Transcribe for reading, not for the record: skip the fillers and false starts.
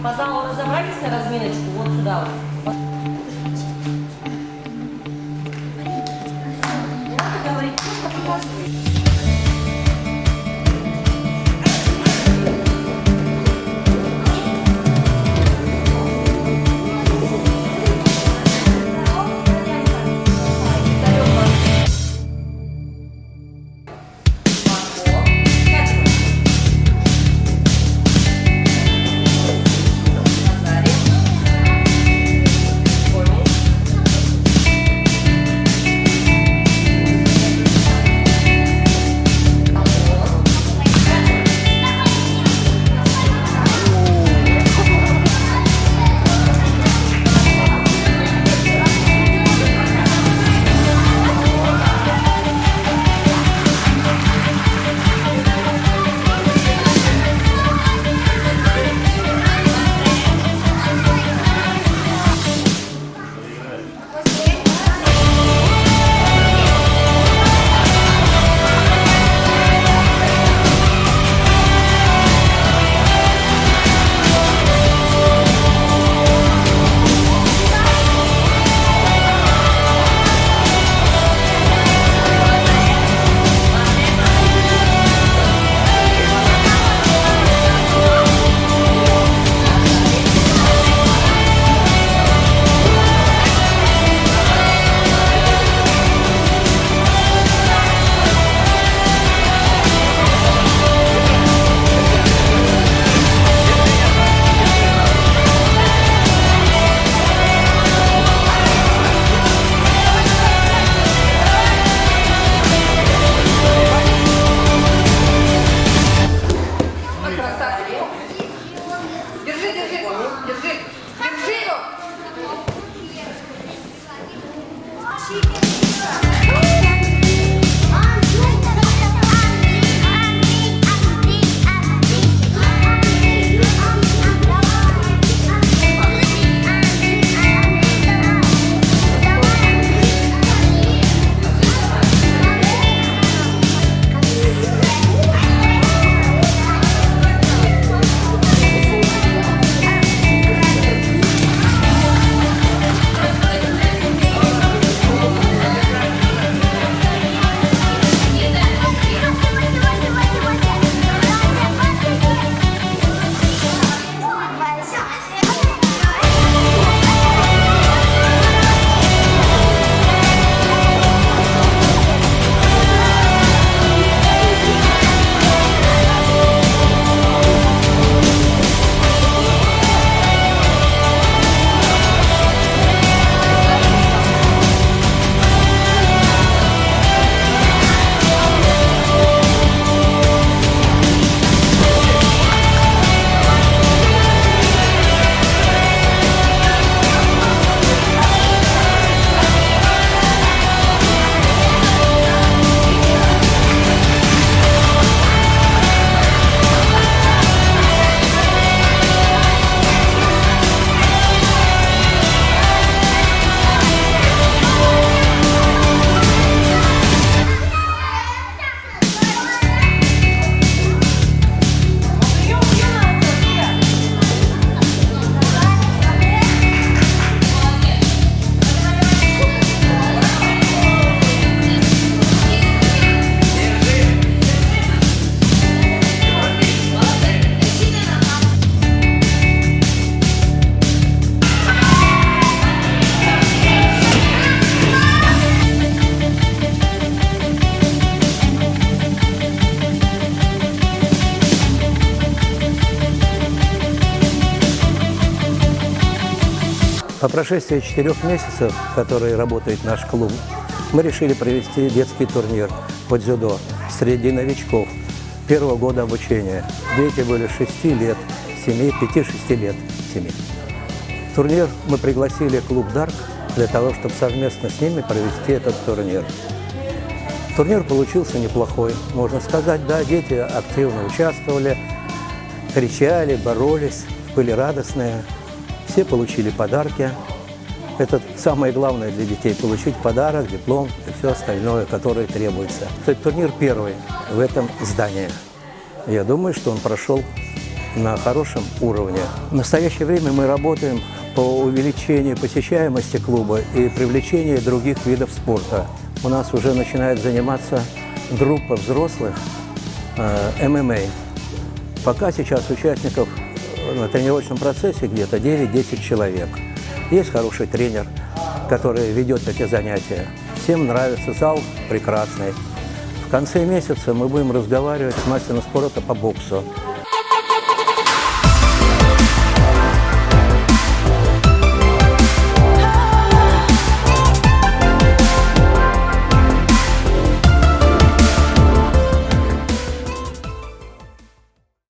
По залу разобрались на разминочку? Вот сюда вот. Не надо говорить, просто показывай. По прошествии 4 месяцев, которые работает наш клуб, мы решили провести детский турнир по дзюдо среди новичков первого года обучения. Дети были 6 лет, 7, 5-6 лет, 7. Турнир мы пригласили клуб «Дарк» для того, чтобы совместно с ними провести этот турнир. Турнир получился неплохой, можно сказать, да, дети активно участвовали, кричали, боролись, были радостные. Все получили подарки. Это самое главное для детей – получить подарок, диплом и все остальное, которое требуется. Этот турнир первый в этом здании. Я думаю, что он прошел на хорошем уровне. В настоящее время мы работаем по увеличению посещаемости клуба и привлечению других видов спорта. У нас уже начинает заниматься группа взрослых ММА. Пока сейчас участников на тренировочном процессе где-то 9-10 человек. Есть хороший тренер, который ведет эти занятия. Всем нравится, зал прекрасный. В конце месяца мы будем разговаривать с мастером спорта по боксу.